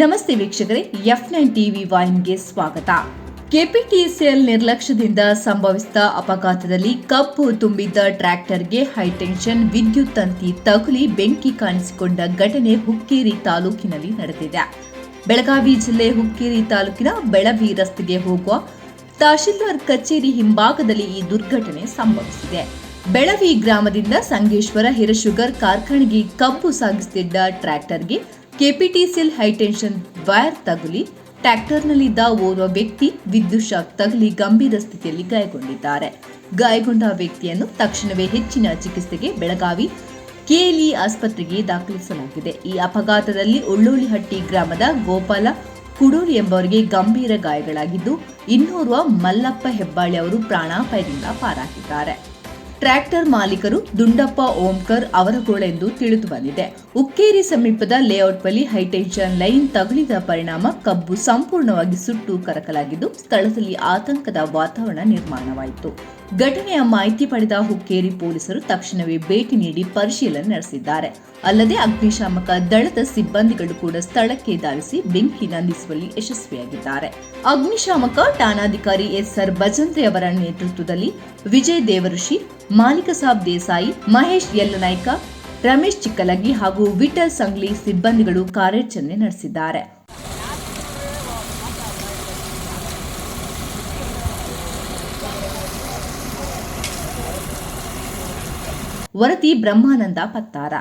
ನಮಸ್ತೆ ವೀಕ್ಷಕರೇ, F9 TV ವಾಹಿನಿಗೆ ಸ್ವಾಗತ. ಕೆಪಿಟಿಸಿಎಲ್ ನಿರ್ಲಕ್ಷ್ಯದಿಂದ ಸಂಭವಿಸಿದ ಅಪಘಾತದಲ್ಲಿ ಕಬ್ಬು ತುಂಬಿದ್ದ ಟ್ರ್ಯಾಕ್ಟರ್ಗೆ ಹೈಟೆನ್ಷನ್ ವಿದ್ಯುತ್ ತಂತಿ ತಗುಲಿ ಬೆಂಕಿ ಕಾಣಿಸಿಕೊಂಡ ಘಟನೆ ಹುಕ್ಕೇರಿ ತಾಲೂಕಿನಲ್ಲಿ ನಡೆದಿದೆ. ಬೆಳಗಾವಿ ಜಿಲ್ಲೆ ಹುಕ್ಕೇರಿ ತಾಲೂಕಿನ ಬೆಳವಿ ರಸ್ತೆಗೆ ಹೋಗುವ ತಹಶೀಲ್ದಾರ್ ಕಚೇರಿ ಹಿಂಭಾಗದಲ್ಲಿ ಈ ದುರ್ಘಟನೆ ಸಂಭವಿಸಿದೆ. ಬೆಳವಿ ಗ್ರಾಮದಿಂದ ಸಂಗೇಶ್ವರ ಹಿರಶುಗರ್ ಕಾರ್ಖಾನೆಗೆ ಕಬ್ಬು ಸಾಗಿಸುತ್ತಿದ್ದ ಟ್ರ್ಯಾಕ್ಟರ್ಗೆ ಕೆಪಿಟಿಸಿಎಲ್ ಹೈಟೆನ್ಷನ್ ವೈರ್ ತಗುಲಿ ಟ್ರ್ಯಾಕ್ಟರ್ನಲ್ಲಿದ್ದ ಓರ್ವ ವ್ಯಕ್ತಿ ವಿದ್ಯುತ್ ಶಾಕ್ ತಗುಲಿ ಗಂಭೀರ ಸ್ಥಿತಿಯಲ್ಲಿ ಗಾಯಗೊಂಡಿದ್ದಾರೆ. ಗಾಯಗೊಂಡ ವ್ಯಕ್ತಿಯನ್ನು ತಕ್ಷಣವೇ ಹೆಚ್ಚಿನ ಚಿಕಿತ್ಸೆಗೆ ಬೆಳಗಾವಿ ಕೆಎಲ್ಇ ಆಸ್ಪತ್ರೆಗೆ ದಾಖಲಿಸಲಾಗಿದೆ. ಈ ಅಪಘಾತದಲ್ಲಿ ಉಳ್ಳೋಳಿಹಟ್ಟಿ ಗ್ರಾಮದ ಗೋಪಾಲ ಕುಡೂರಿ ಎಂಬವರಿಗೆ ಗಂಭೀರ ಗಾಯಗಳಾಗಿದ್ದು, ಇನ್ನೋರ್ವ ಮಲ್ಲಪ್ಪ ಹೆಬ್ಬಾಳಿ ಅವರು ಪ್ರಾಣಾಪಾಯದಿಂದ ಪಾರಾಗಿದ್ದಾರೆ. ಟ್ರ್ಯಾಕ್ಟರ್ ಮಾಲೀಕರು ದುಂಡಪ್ಪ ಓಂಕರ್ ಅವರಗೋಳ ಎಂದು ತಿಳಿದು ಬಂದಿದೆ. ಹುಕ್ಕೇರಿ ಸಮೀಪದ ಲೇಔಟ್ ಬಳಿ ಹೈಟೆನ್ಷನ್ ಲೈನ್ ತಗುಲಿದ ಪರಿಣಾಮ ಕಬ್ಬು ಸಂಪೂರ್ಣವಾಗಿ ಸುಟ್ಟು ಕರಕಲಾಗಿದ್ದು, ಸ್ಥಳದಲ್ಲಿ ಆತಂಕದ ವಾತಾವರಣ ನಿರ್ಮಾಣವಾಯಿತು. ಘಟನೆಯ ಮಾಹಿತಿ ಪಡೆದ ಹುಕ್ಕೇರಿ ಪೊಲೀಸರು ತಕ್ಷಣವೇ ಭೇಟಿ ನೀಡಿ ಪರಿಶೀಲನೆ ನಡೆಸಿದ್ದಾರೆ. ಅಲ್ಲದೆ ಅಗ್ನಿಶಾಮಕ ದಳದ ಸಿಬ್ಬಂದಿಗಳು ಕೂಡ ಸ್ಥಳಕ್ಕೆ ಧಾವಿಸಿ ಬೆಂಕಿ ನಂದಿಸುವಲ್ಲಿ ಯಶಸ್ವಿಯಾಗಿದ್ದಾರೆ. ಅಗ್ನಿಶಾಮಕ ಠಾಣಾಧಿಕಾರಿ ಎಸ್ಆರ್ ಭಜಂತ್ರಿ ಅವರ ನೇತೃತ್ವದಲ್ಲಿ ವಿಜಯ್ ದೇವಋಷಿ, ಮಾಲಿಕ ಸಾಬ್ ದೇಸಾಯಿ, ಮಹೇಶ್ ಯಲ್ಲನಾಯ್ಕ, ರಮೇಶ್ ಚಿಕ್ಕಲಗಿ ಹಾಗೂ ವಿಠಲ್ ಸಂಗ್ಲಿ ಸಿಬ್ಬಂದಿಗಳು ಕಾರ್ಯಾಚರಣೆ ನಡೆಸಿದ್ದಾರೆ. ವರದಿ ಬ್ರಹ್ಮಾನಂದ ಪತ್ತಾರ.